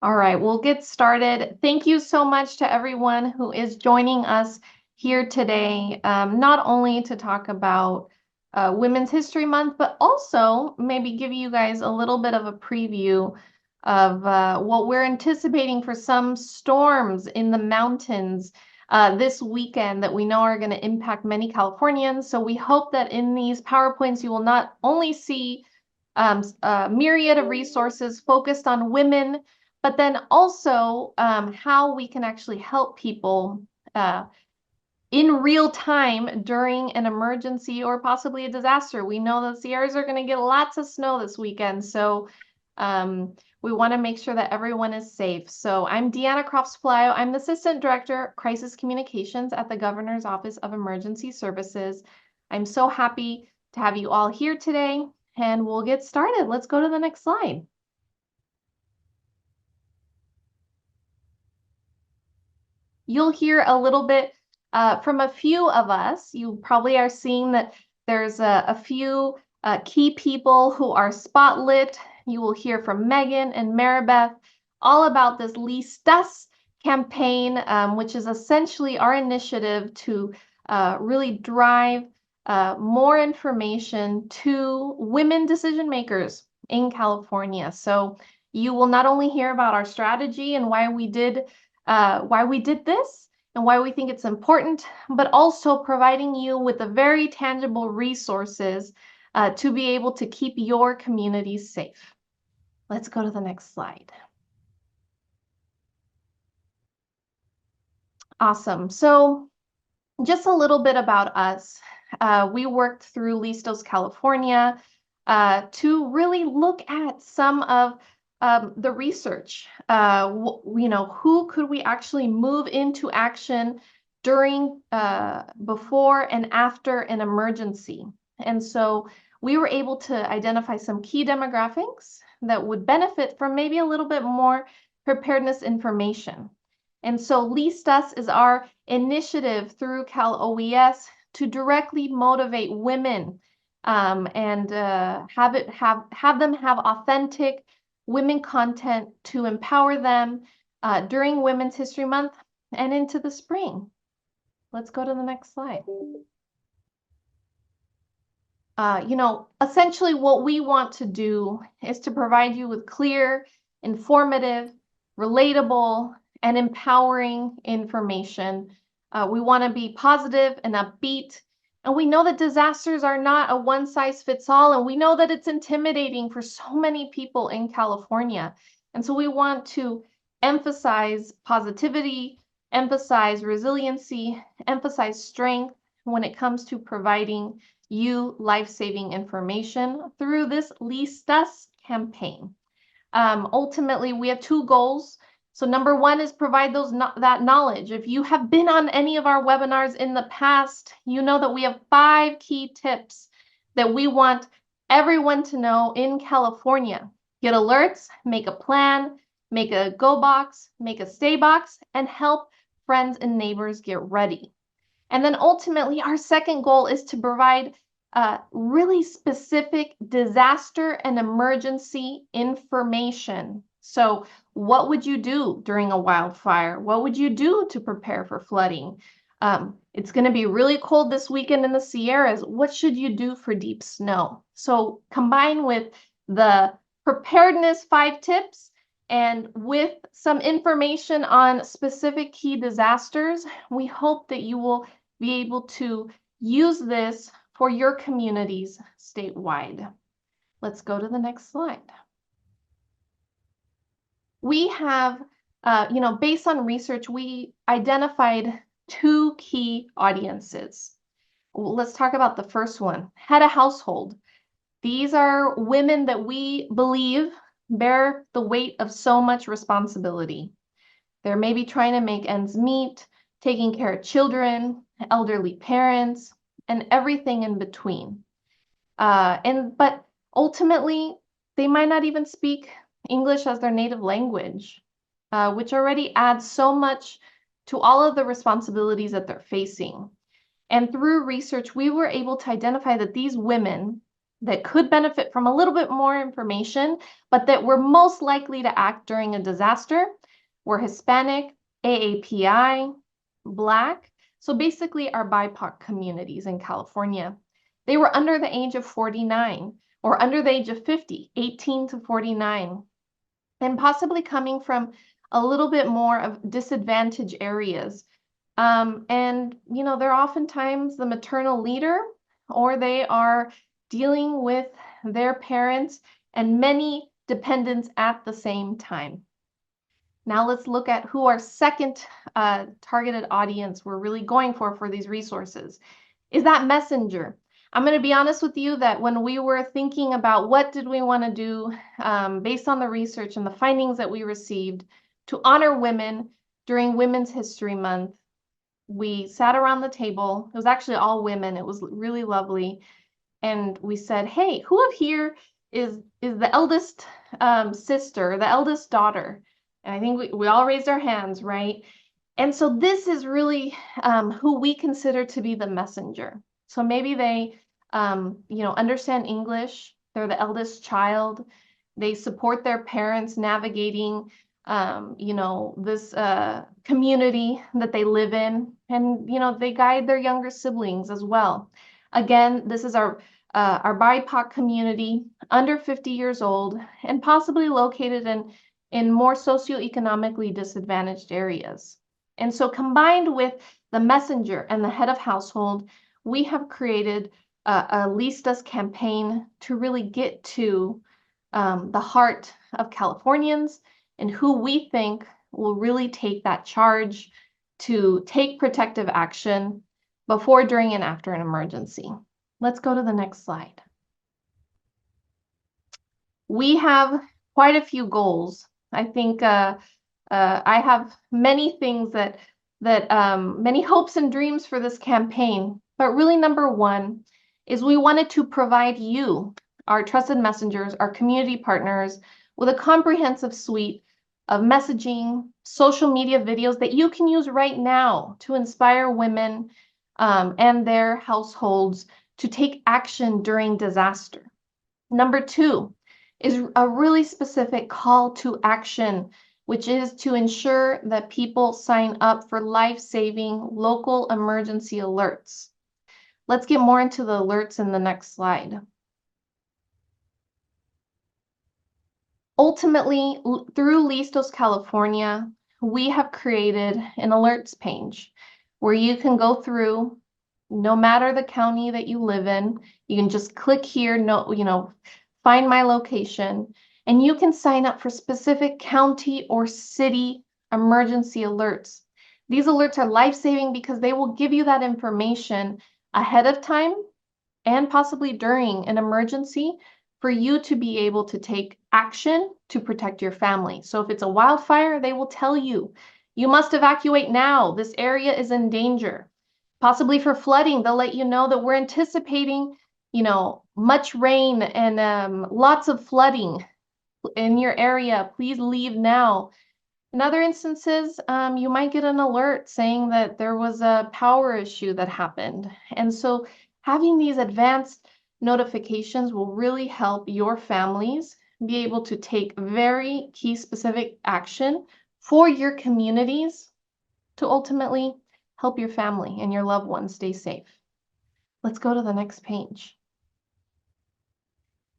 All right, we'll get started. Thank you so much to everyone who is joining us here today, not only to talk about Women's History Month, but also maybe give you guys a little bit of a preview of what we're anticipating for some storms in the mountains this weekend that we know are going to impact many Californians. So we hope that in these PowerPoints, you will not only see a myriad of resources focused on women, but then also how we can actually help people in real time during an emergency or possibly a disaster. We know the Sierras are going to get lots of snow this weekend, so we want to make sure that everyone is safe. So I'm Deanna Crofts-Pelayo. I'm the Assistant Director, Crisis Communications at the Governor's Office of Emergency Services. I'm so happy to have you all here today, and we'll get started. Let's go to the next slide. You'll hear a little bit from a few of us. You probably are seeing that there's a few key people who are spotlit. You will hear from Megan and Maribeth all about this Listas campaign, which is essentially our initiative to really drive more information to women decision makers in California. So you will not only hear about our strategy and why we did this and why we think it's important, but also providing you with the very tangible resources to be able to keep your communities safe. Let's go to the next slide. Awesome. So just a little bit about us. We worked through Listos, California, to really look at some of the research. Who could we actually move into action during, before and after an emergency? And so we were able to identify some key demographics that would benefit from maybe a little bit more preparedness information. And so Listas is our initiative through Cal OES to directly motivate women and have them have authentic women content to empower them during Women's History Month and into the spring. Let's go to the next slide. Essentially what we want to do is to provide you with clear, informative, relatable, and empowering information. We want to be positive and upbeat. And we know that disasters are not a one-size-fits-all, and we know that it's intimidating for so many people in California. And so we want to emphasize positivity, emphasize resiliency, emphasize strength when it comes to providing you life-saving information through this Listas campaign. Ultimately, we have two goals. So number one is provide that knowledge. If you have been on any of our webinars in the past, you know that we have 5 key tips that we want everyone to know in California. Get alerts, make a plan, make a go box, make a stay box, and help friends and neighbors get ready. And then ultimately, our second goal is to provide really specific disaster and emergency information. So what would you do during a wildfire? What would you do to prepare for flooding? It's going to be really cold this weekend in the Sierras. What should you do for deep snow? So combined with the preparedness 5 tips and with some information on specific key disasters, we hope that you will be able to use this for your communities statewide. Let's go to the next slide. We have, based on research, we identified 2 key audiences. Let's talk about the first one, head of household. These are women that we believe bear the weight of so much responsibility. They're maybe trying to make ends meet, taking care of children, elderly parents, and everything in between. But ultimately, they might not even speak English as their native language, which already adds so much to all of the responsibilities that they're facing. And through research, we were able to identify that these women, that could benefit from a little bit more information, but that were most likely to act during a disaster were Hispanic, AAPI, Black, so basically our BIPOC communities in California. They were under the age of 49 or under the age of 50, 18 to 49, and possibly coming from a little bit more of disadvantaged areas. And, they're oftentimes the maternal leader, or they are dealing with their parents and many dependents at the same time. Now let's look at who our second targeted audience we're really going for these resources. Is that messenger? I'm going to be honest with you that when we were thinking about what did we want to do based on the research and the findings that we received to honor women during Women's History Month, we sat around the table. It was actually all women. It was really lovely. And we said, hey, who of here is the eldest sister, the eldest daughter? And I think we all raised our hands, right? And so this is really who we consider to be the messenger. So maybe they, understand English. They're the eldest child. They support their parents navigating, this community that they live in. And, they guide their younger siblings as well. Again, this is our BIPOC community, under 50 years old, and possibly located in more socioeconomically disadvantaged areas. And so combined with the messenger and the head of household, we have created a Listas campaign to really get to the heart of Californians and who we think will really take that charge to take protective action before, during, and after an emergency. Let's go to the next slide. We have quite a few goals. I think I have many things that many hopes and dreams for this campaign, but really number one is we wanted to provide you, our trusted messengers, our community partners, with a comprehensive suite of messaging, social media videos that you can use right now to inspire women and their households to take action during disaster. Number two is a really specific call to action, which is to ensure that people sign up for life-saving local emergency alerts. Let's get more into the alerts in the next slide. Ultimately, through Listos California, we have created an alerts page where you can go through, no matter the county that you live in, you can just click here, find my location, and you can sign up for specific county or city emergency alerts. These alerts are life-saving because they will give you that information ahead of time and possibly during an emergency for you to be able to take action to protect your family. So if it's a wildfire, they will tell you, you must evacuate now. This area is in danger. Possibly for flooding, they'll let you know that we're anticipating, much rain and lots of flooding in your area. Please leave now. In other instances, you might get an alert saying that there was a power issue that happened. And so having these advanced notifications will really help your families be able to take very key specific action for your communities to ultimately help your family and your loved ones stay safe. Let's go to the next page.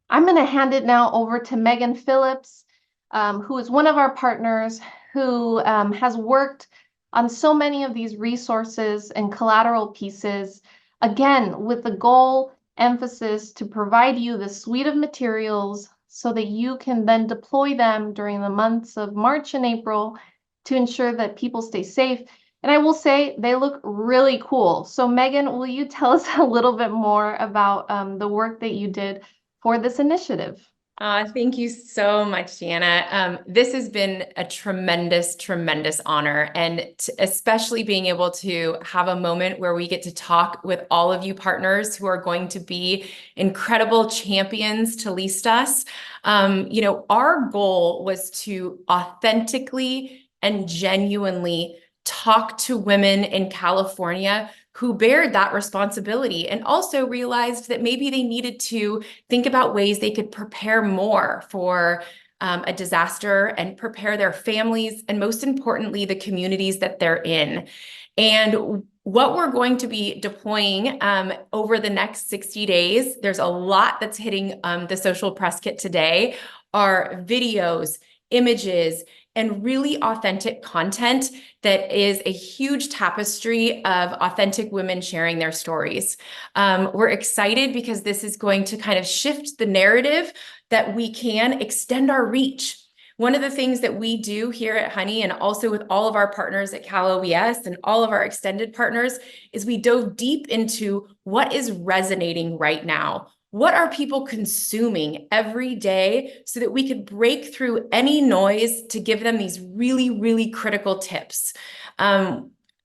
I'm going to hand it now over to Megan Phillips, who is one of our partners who has worked on so many of these resources and collateral pieces, again, with the goal emphasis to provide you the suite of materials so that you can then deploy them during the months of March and April to ensure that people stay safe. And I will say they look really cool. So Megan, will you tell us a little bit more about the work that you did for this initiative? Thank you so much, Deanna. This has been a tremendous, tremendous honor, and especially being able to have a moment where we get to talk with all of you partners who are going to be incredible champions to Listas. Our goal was to authentically and genuinely talk to women in California who bared that responsibility and also realized that maybe they needed to think about ways they could prepare more for a disaster and prepare their families and, most importantly, the communities that they're in. And what we're going to be deploying over the next 60 days, there's a lot that's hitting the social press kit today, are videos, images, and really authentic content that is a huge tapestry of authentic women sharing their stories. We're excited because this is going to kind of shift the narrative that we can extend our reach. One of the things that we do here at Honey, and also with all of our partners at Cal OES and all of our extended partners, is we dove deep into what is resonating right now. What are people consuming every day so that we could break through any noise to give them these really, really critical tips?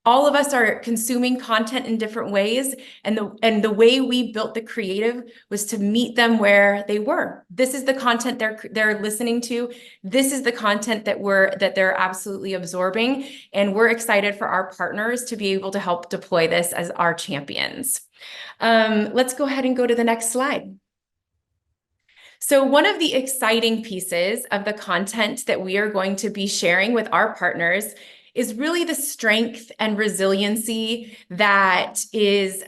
All of us are consuming content in different ways, and the way we built the creative was to meet them where they were. This is the content they're listening to. This is the content that they're absolutely absorbing, and we're excited for our partners to be able to help deploy this as our champions. Let's go ahead and go to the next slide. So one of the exciting pieces of the content that we are going to be sharing with our partners is really the strength and resiliency that is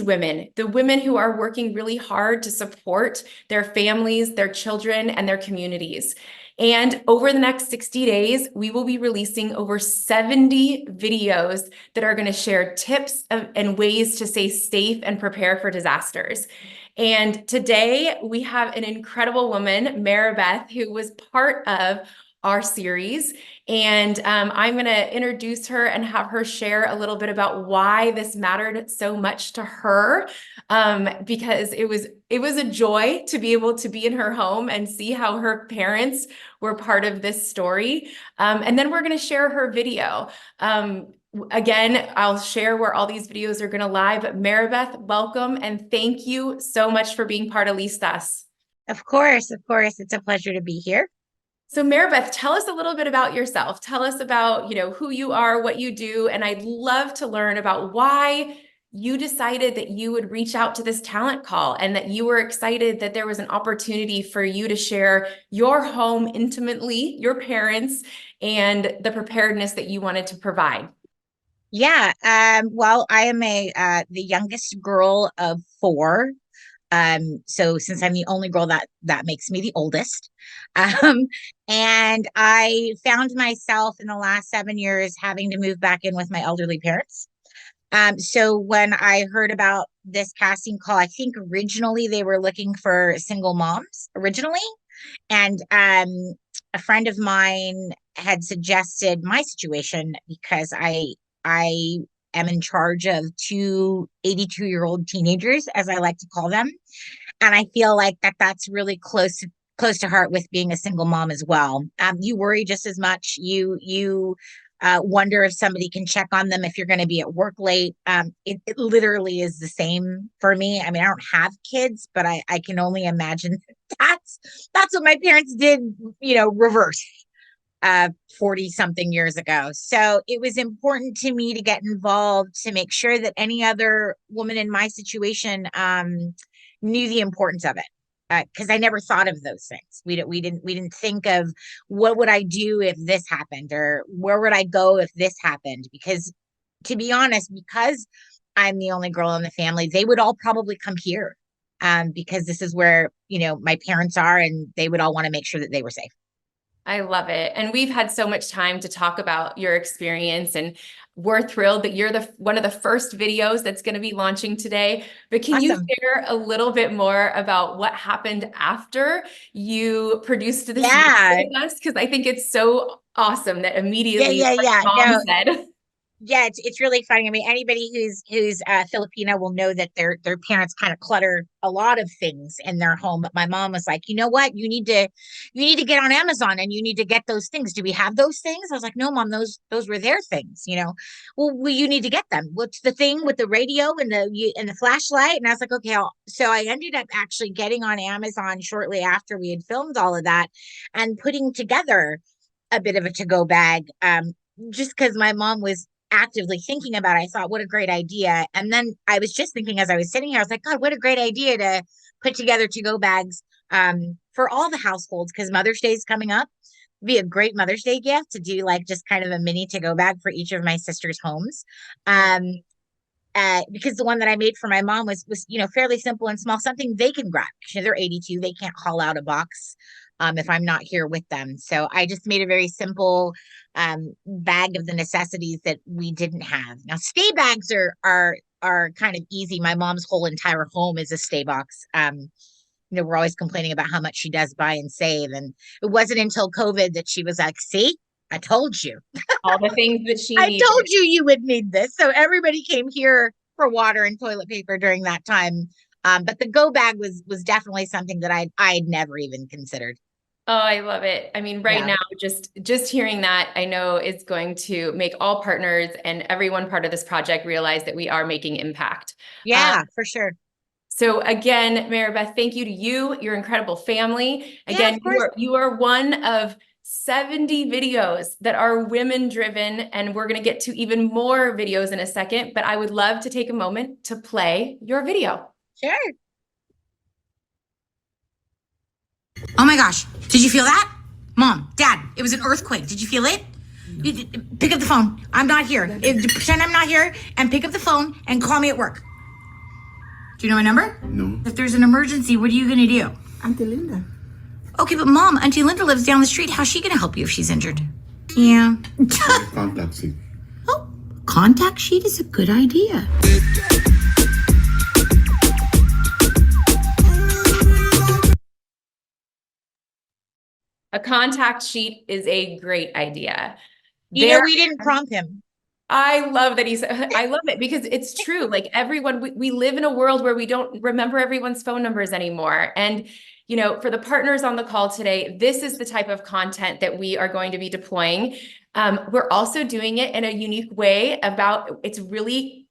women, the women who are working really hard to support their families, their children, and their communities. And over the next 60 days, we will be releasing over 70 videos that are going to share tips and ways to stay safe and prepare for disasters. And today we have an incredible woman, Maribeth, who was part of our series. And I'm going to introduce her and have her share a little bit about why this mattered so much to her, because it was a joy to be able to be in her home and see how her parents were part of this story. And then we're going to share her video. Again, I'll share where all these videos are going to live. But Maribeth, welcome, and thank you so much for being part of Listas. Of course. It's a pleasure to be here. So Maribeth, tell us a little bit about yourself. Tell us about, who you are, what you do, and I'd love to learn about why you decided that you would reach out to this talent call and that you were excited that there was an opportunity for you to share your home intimately, your parents, and the preparedness that you wanted to provide. Yeah. Well, I am the youngest girl of four. So since I'm the only girl, that makes me the oldest. And I found myself in the last 7 years having to move back in with my elderly parents. So when I heard about this casting call, I think originally they were looking for single moms originally. And a friend of mine had suggested my situation because I am in charge of two 82-year-old teenagers, as I like to call them. And I feel like that's really close to heart with being a single mom as well. You worry just as much. You wonder if somebody can check on them if you're going to be at work late. It literally is the same for me. I mean, I don't have kids, but I can only imagine that's what my parents did, reverse 40 something years ago. So it was important to me to get involved to make sure that any other woman in my situation knew the importance of it. Because I never thought of those things. We didn't think of what would I do if this happened, or where would I go if this happened. Because to be honest, because I'm the only girl in the family, they would all probably come here, because this is where my parents are, and they would all want to make sure that they were safe. I love it. And we've had so much time to talk about your experience, and we're thrilled that you're one of the first videos that's going to be launching today. But can you share a little bit more about what happened after you produced this video with us? Because I think it's so awesome that immediately mom said. Yeah, it's really funny. I mean, anybody who's Filipino will know that their parents kind of clutter a lot of things in their home. But my mom was like, you know what? You need to get on Amazon and you need to get those things. Do we have those things? I was like, no, Mom, those were their things. Well, you need to get them. What's the thing with the radio and the flashlight? And I was like, okay. So I ended up actually getting on Amazon shortly after we had filmed all of that and putting together a bit of a to-go bag. Just because my mom was actively thinking about it. I thought, what a great idea. And then I was just thinking as I was sitting here, I was like, God, what a great idea to put together to-go bags for all the households, because Mother's Day is coming up. It'd be a great Mother's Day gift to do like just kind of a mini to-go bag for each of my sisters' homes. Because the one that I made for my mom was fairly simple and small, something they can grab. They're 82, they can't haul out a box if I'm not here with them. So I just made a very simple bag of the necessities that we didn't have. Now, stay bags are kind of easy. My mom's whole entire home is a stay box. We're always complaining about how much she does buy and save, and it wasn't until COVID that she was like, "See, I told you." All the things that she I needed. told you would need this. So everybody came here for water and toilet paper during that time. But the go bag was definitely something that I'd never even considered. Oh, I love it. I mean, right now, just hearing that, I know it's going to make all partners and everyone part of this project realize that we are making impact. Yeah, for sure. So again, Maribeth, thank you to you, your incredible family. Again, Yeah, you are one of 70 videos that are women driven, and we're going to get to even more videos in a second, but I would love to take a moment to play your video. Sure. Oh my gosh. Did you feel that? Mom, Dad, it was an earthquake. Did you feel it? Pick up the phone. I'm not here. Pretend I'm not here and pick up the phone and call me at work. Do you know my number? No. If there's an emergency, what are you going to do? Auntie Linda. Okay, but Mom, Auntie Linda lives down the street. How's she going to help you if she's injured? Yeah. Contact sheet. Oh, contact sheet is a good idea. A contact sheet is a great idea. We didn't prompt him. I love that I love it because it's true. Like everyone, we live in a world where we don't remember everyone's phone numbers anymore. And, for the partners on the call today, this is the type of content that we are going to be deploying. We're also doing it in a unique way it's really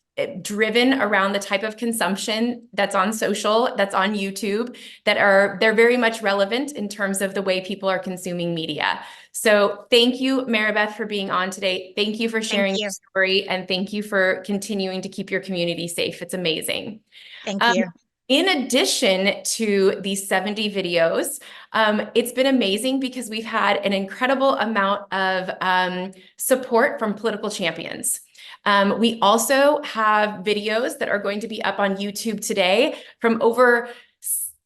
driven around the type of consumption that's on social, that's on YouTube, they're very much relevant in terms of the way people are consuming media. So thank you, Maribeth, for being on today. Thank you for sharing your story, and thank you for continuing to keep your community safe. It's amazing. Thank you. In addition to these 70 videos, it's been amazing because we've had an incredible amount of support from political champions. We also have videos that are going to be up on YouTube today from over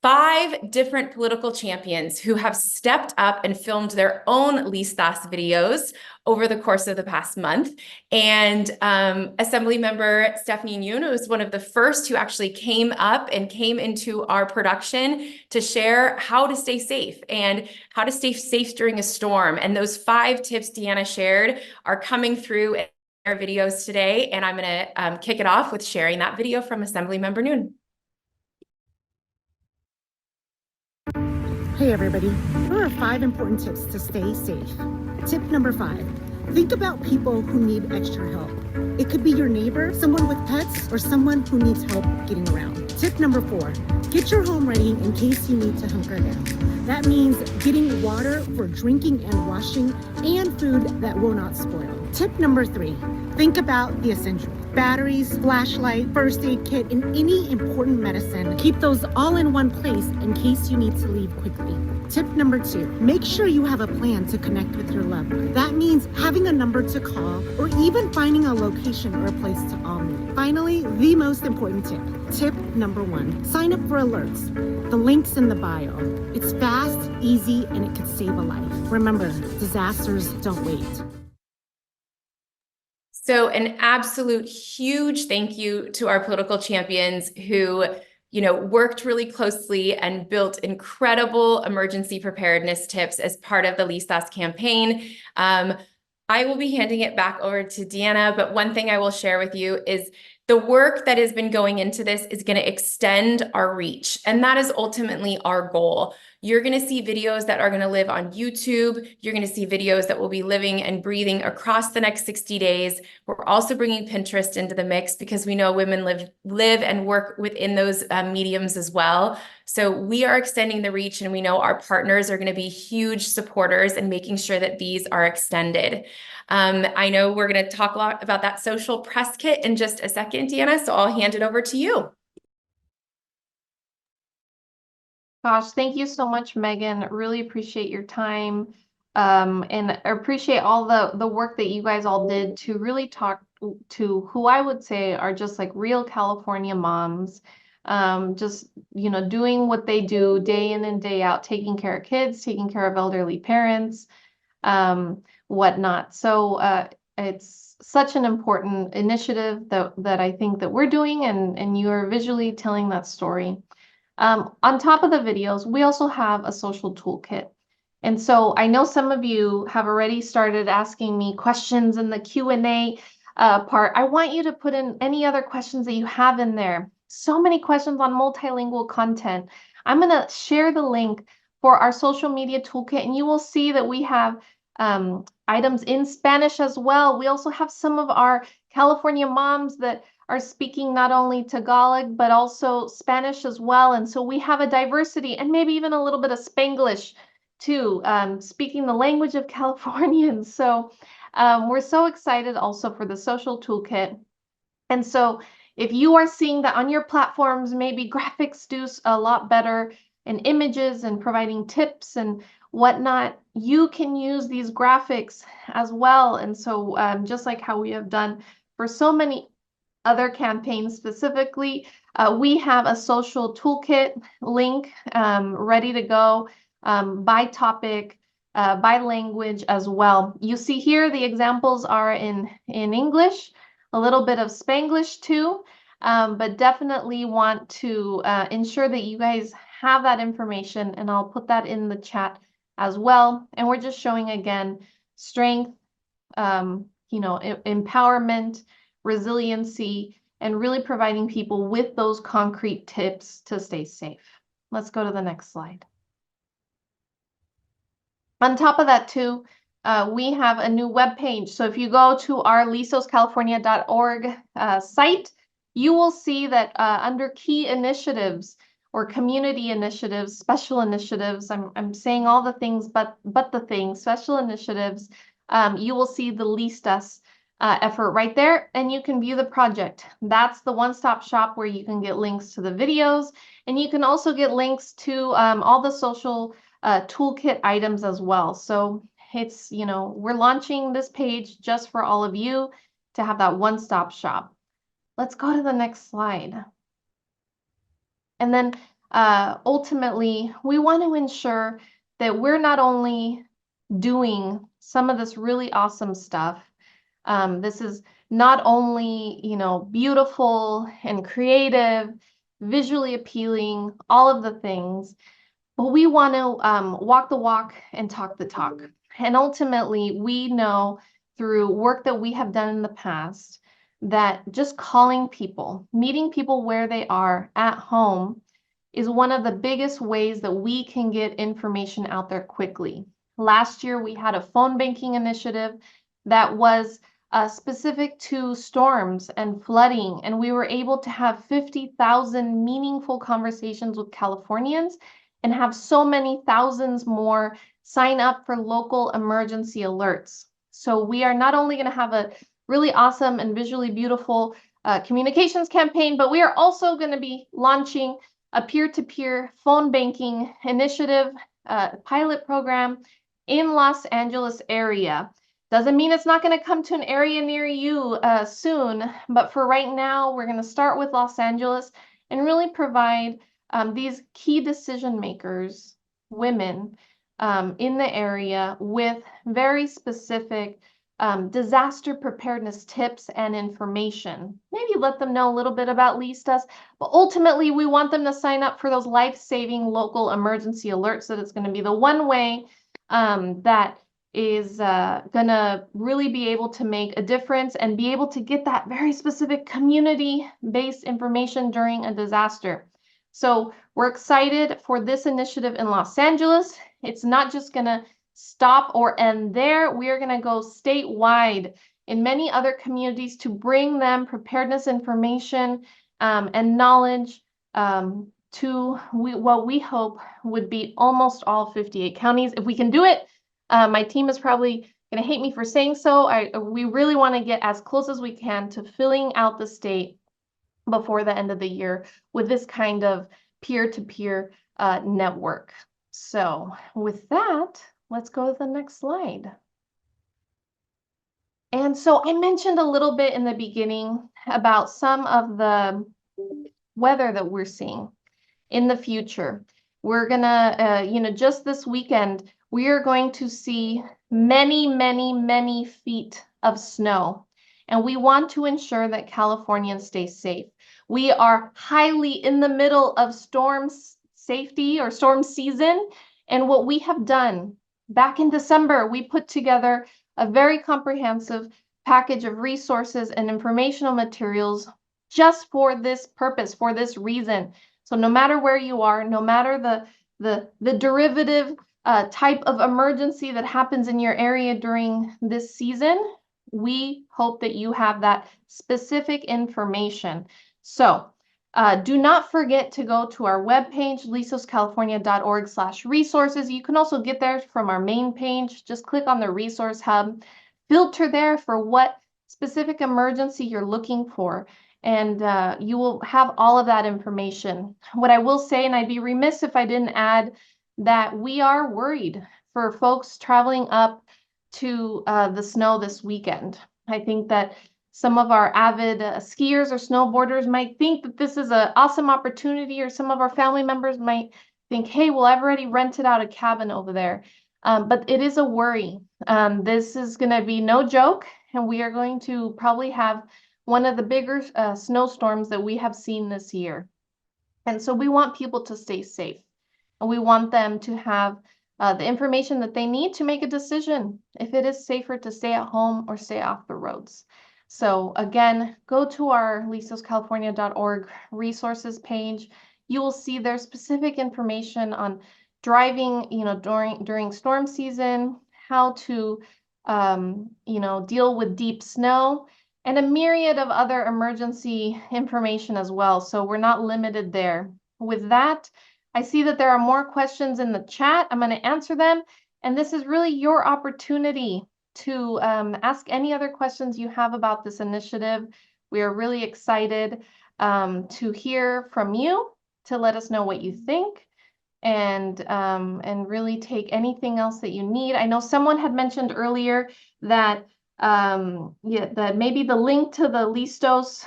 5 different political champions who have stepped up and filmed their own Listas videos over the course of the past month. And Assemblymember Stephanie Yoon was one of the first who actually came up and came into our production to share how to stay safe and how to stay safe during a storm. And those 5 tips Deanna shared are coming through in our videos today. And I'm going to kick it off with sharing that video from Assemblymember Yoon. Hey everybody, here are 5 important tips to stay safe. Tip number 5, think about people who need extra help. It could be your neighbor, someone with pets, or someone who needs help getting around. Tip number 4, get your home ready in case you need to hunker down. That means getting water for drinking and washing and food that will not spoil. Tip number 3, think about the essentials. Batteries, flashlight, first aid kit, and any important medicine. Keep those all in one place in case you need to leave quickly. Tip number 2, make sure you have a plan to connect with your loved one. That means having a number to call or even finding a location or a place to all meet. Finally, the most important tip. Tip number 1, sign up for alerts. The link's in the bio. It's fast, easy, and it could save a life. Remember, disasters don't wait. So an absolute huge thank you to our political champions who, worked really closely and built incredible emergency preparedness tips as part of the Listas campaign. I will be handing it back over to Deanna, but one thing I will share with you is the work that has been going into this is going to extend our reach. And that is ultimately our goal, You're going to see videos that are going to live on YouTube. You're going to see videos that will be living and breathing across the next 60 days. We're also bringing Pinterest into the mix because we know women live and work within those mediums as well. So we are extending the reach, and we know our partners are going to be huge supporters and making sure that these are extended. I know we're going to talk a lot about that social press kit in just a second, Deanna, so I'll hand it over to you. Gosh, thank you so much, Megan. Really appreciate your time. And I appreciate all the work that you guys all did to really talk to who I would say are just like real California moms. Just, you know, doing what they do day in and day out, taking care of kids, taking care of elderly parents, whatnot. So it's such an important initiative that I think that we're doing, and you are visually telling that story. On top of the videos, we also have a social toolkit. And so I know some of you have already started asking me questions in the Q&A part. I want you to put in any other questions that you have in there. So many questions on multilingual content. I'm going to share the link for our social media toolkit, and you will see that we have items in Spanish as well. We also have some of our California moms that are speaking not only Tagalog, but also Spanish as well. And so we have a diversity and maybe even a little bit of Spanglish too, speaking the language of Californians. So we're so excited also for the social toolkit. And so if you are seeing that on your platforms, maybe graphics do a lot better, and images and providing tips and whatnot, you can use these graphics as well. And so just like how we have done for so many other campaigns specifically, we have a social toolkit link ready to go by topic, by language as well. You see here the examples are in English, a little bit of Spanglish too, but definitely want to ensure that you guys have that information, and I'll put that in the chat as well. And we're just showing again strength, you know, empowerment, resiliency, and really providing people with those concrete tips to stay safe. Let's go to the next slide. On top of that too, we have a new web page. So if you go to our listoscalifornia.org site, you will see that under key initiatives or community initiatives, special initiatives, I'm saying all the things but the things, special initiatives, you will see the Listas effort right there, and you can view the project. That's the one-stop shop where you can get links to the videos, and you can also get links to all the social toolkit items as well. So it's, you know, we're launching this page just for all of you to have that one-stop shop. Let's go to the next slide. And then ultimately, we want to ensure that we're not only doing some of this really awesome stuff. This is not only, you know, beautiful and creative, visually appealing, all of the things, but we want to walk the walk and talk the talk. And ultimately, we know through work that we have done in the past that just calling people, meeting people where they are at home is one of the biggest ways that we can get information out there quickly. Last year, we had a phone banking initiative that was specific to storms and flooding, and we were able to have 50,000 meaningful conversations with Californians and have so many thousands more sign up for local emergency alerts. So we are not only going to have a really awesome and visually beautiful communications campaign, but we are also going to be launching a peer-to-peer phone banking initiative, pilot program in Los Angeles area. Doesn't mean it's not going to come to an area near you soon, but for right now, we're going to start with Los Angeles and really provide these key decision makers, women in the area, with very specific disaster preparedness tips and information. Maybe let them know a little bit about Listas, but ultimately we want them to sign up for those life-saving local emergency alerts. That it's going to be the one way that is going to really be able to make a difference and be able to get that very specific community-based information during a disaster. So We're excited for this initiative in Los Angeles. It's not just going to stop or end there. We are going to go statewide in many other communities to bring them preparedness information and knowledge to what we hope would be almost all 58 counties. If we can do it, my team is probably going to hate me for saying so. We really want to get as close as we can to filling out the state before the end of the year with this kind of peer-to-peer network. So with that, let's go to the next slide. And so I mentioned a little bit in the beginning about some of the weather that we're seeing in the future. We're gonna, just this weekend, we are going to see many, many, many feet of snow. And we want to ensure that Californians stay safe. We are highly in the middle of storm safety or storm season. And what we have done back in December, we put together a very comprehensive package of resources and informational materials just for this purpose, for this reason. So no matter where you are, no matter the derivative type of emergency that happens in your area during this season, we hope that you have that specific information. So do not forget to go to our webpage, listoscalifornia.org/resources. You can also get there from our main page. Just click on the resource hub, filter there for what specific emergency you're looking for. And you will have all of that information. What I will say, and I'd be remiss if I didn't add, that we are worried for folks traveling up to the snow this weekend. I think that some of our avid skiers or snowboarders might think that this is an awesome opportunity, or some of our family members might think, hey, well, I've already rented out a cabin over there. But it is a worry. This is going to be no joke, and we are going to probably have one of the bigger snowstorms that we have seen this year. And so we want people to stay safe, and we want them to have the information that they need to make a decision if it is safer to stay at home or stay off the roads. So again, go to our listoscalifornia.org resources page. You will see there's specific information on driving, during storm season, how to, deal with deep snow, and a myriad of other emergency information as well. So we're not limited there. With that, I see that there are more questions in the chat. I'm going to answer them. And this is really your opportunity to ask any other questions you have about this initiative. We are really excited to hear from you, to let us know what you think, and really take anything else that you need. I know someone had mentioned earlier that that maybe the link to the Listos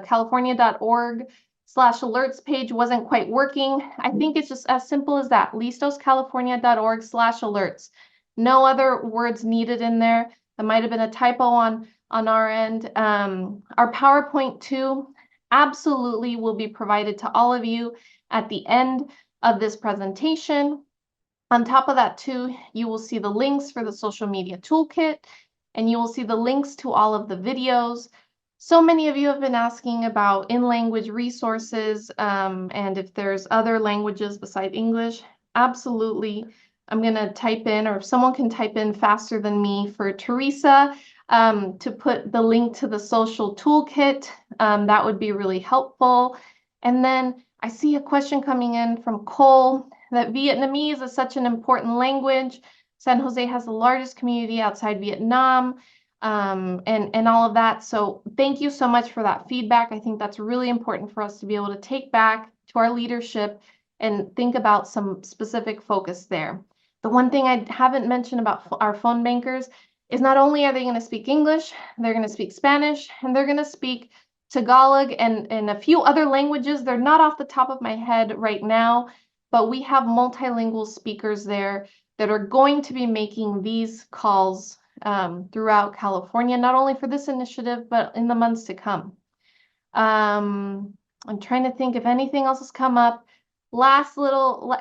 California.org/alerts page wasn't quite working. I think it's just as simple as that, listoscalifornia.org/alerts. No other words needed in there. That might have been a typo on our end. Our PowerPoint too absolutely will be provided to all of you at the end of this presentation. On top of that too, you will see the links for the social media toolkit, and you will see the links to all of the videos. So many of you have been asking about in-language resources, and if there's other languages besides English. Absolutely. I'm going to type in, or if someone can type in faster than me, for Teresa to put the link to the social toolkit. That would be really helpful. And then I see a question coming in from Cole that Vietnamese is such an important language. San Jose has the largest community outside Vietnam, and all of that. So thank you so much for that feedback. I think that's really important for us to be able to take back to our leadership and think about some specific focus there. The one thing I haven't mentioned about our phone bankers is not only are they going to speak English, they're going to speak Spanish, and they're going to speak Tagalog and a few other languages. They're not off the top of my head right now, but we have multilingual speakers there that are going to be making these calls throughout California, not only for this initiative, but in the months to come. I'm trying to think if anything else has come up.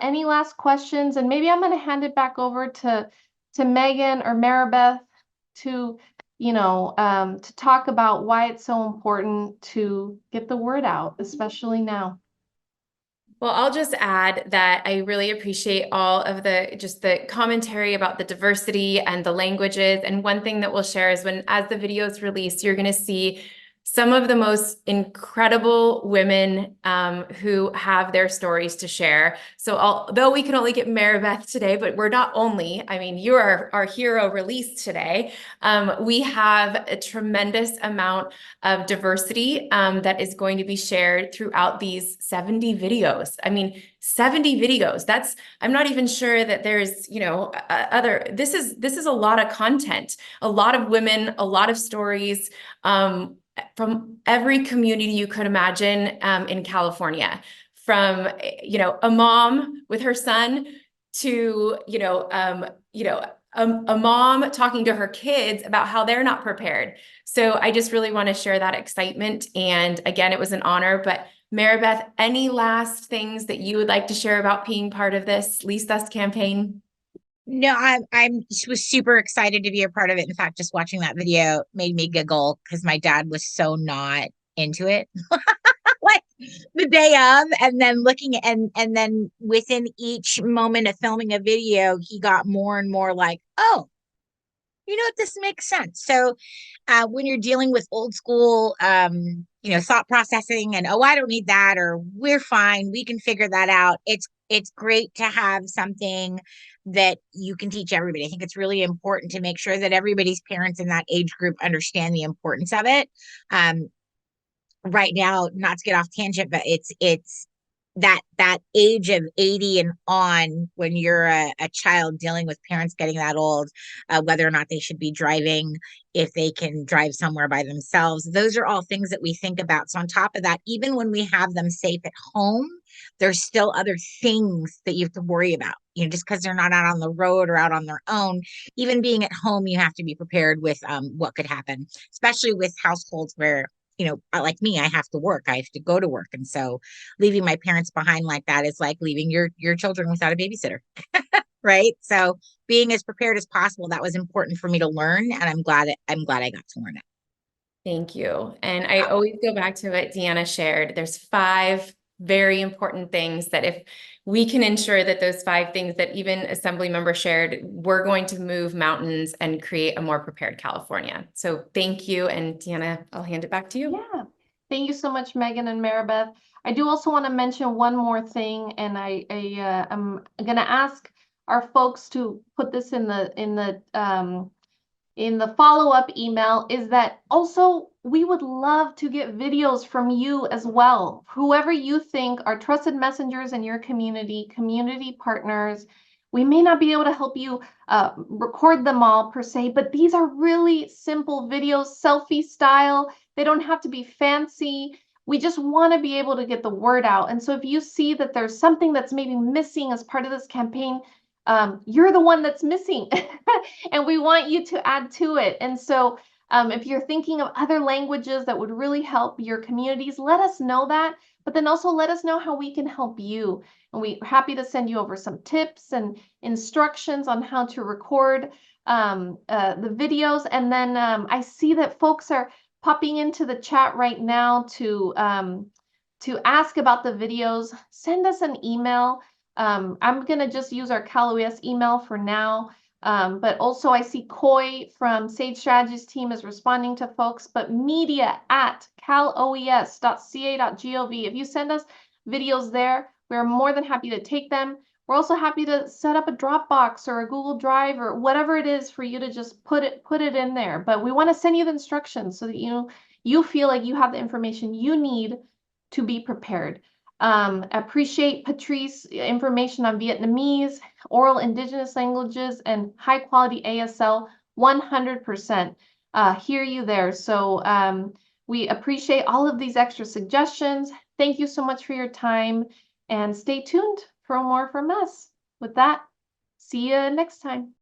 Any last questions? And maybe I'm going to hand it back over to Megan or Maribeth to talk about why it's so important to get the word out, especially now. Well, I'll just add that I really appreciate all of the commentary about the diversity and the languages. And one thing that we'll share is as the video is released, you're going to see some of the most incredible women who have their stories to share. So although we can only get Maribeth today, but we're not only, I mean, you are our hero released today. We have a tremendous amount of diversity that is going to be shared throughout these 70 videos. I mean, 70 videos. I'm not even sure that there's, this is a lot of content, a lot of women, a lot of stories, from every community you could imagine in California, from a mom with her son to a mom talking to her kids about how they're not prepared. So I just really want to share that excitement. And again, it was an honor. But Maribeth, any last things that you would like to share about being part of this Listas campaign? No, I'm was super excited to be a part of it. In fact, just watching that video made me giggle because my dad was so not into it. Like the day of, and then and then within each moment of filming a video, he got more and more like, oh, this makes sense. So when you're dealing with old school thought processing and, oh, I don't need that, or we're fine, we can figure that out, it's great to have something that you can teach everybody. I think it's really important to make sure that everybody's parents in that age group understand the importance of it. Right now, not to get off tangent, but it's that age of 80 and on, when you're a child dealing with parents getting that old, whether or not they should be driving, if they can drive somewhere by themselves, those are all things that we think about. So on top of that, even when we have them safe at home, there's still other things that you have to worry about, just because they're not out on the road or out on their own. Even being at home, you have to be prepared with what could happen, especially with households where, like me, I have to work. I have to go to work. And so leaving my parents behind like that is like leaving your children without a babysitter. Right. So being as prepared as possible, that was important for me to learn. And I'm glad I got to learn it. Thank you. And I always go back to what Deanna shared. There's 5 very important things that if we can ensure that those 5 things that even Assembly member shared, we're going to move mountains and create a more prepared California. So thank you. And Deanna, I'll hand it back to you. Yeah. Thank you so much, Megan and Maribeth. I do also want to mention one more thing, and I'm going to ask our folks to put this in the follow-up email, is that also we would love to get videos from you as well. Whoever you think are trusted messengers in your community partners. We may not be able to help you record them all per se, but these are really simple videos, selfie style. They don't have to be fancy. We just want to be able to get the word out. And so if you see that there's something that's maybe missing as part of this campaign, you're the one that's missing and we want you to add to it. And so if you're thinking of other languages that would really help your communities, let us know that, but then also let us know how we can help you. And we're happy to send you over some tips and instructions on how to record the videos. And then I see that folks are popping into the chat right now to ask about the videos. Send us an email. I'm going to just use our Cal OES email for now. But also I see Coy from Sage Strategies team is responding to folks, but media@caloes.ca.gov. If you send us videos there, we're more than happy to take them. We're also happy to set up a Dropbox or a Google Drive or whatever it is for you to just put it in there. But we want to send you the instructions so that you feel like you have the information you need to be prepared. Appreciate Patrice information on Vietnamese, oral indigenous languages, and high quality ASL 100%. Hear you there. So we appreciate all of these extra suggestions. Thank you so much for your time, and stay tuned for more from us. With that, see you next time.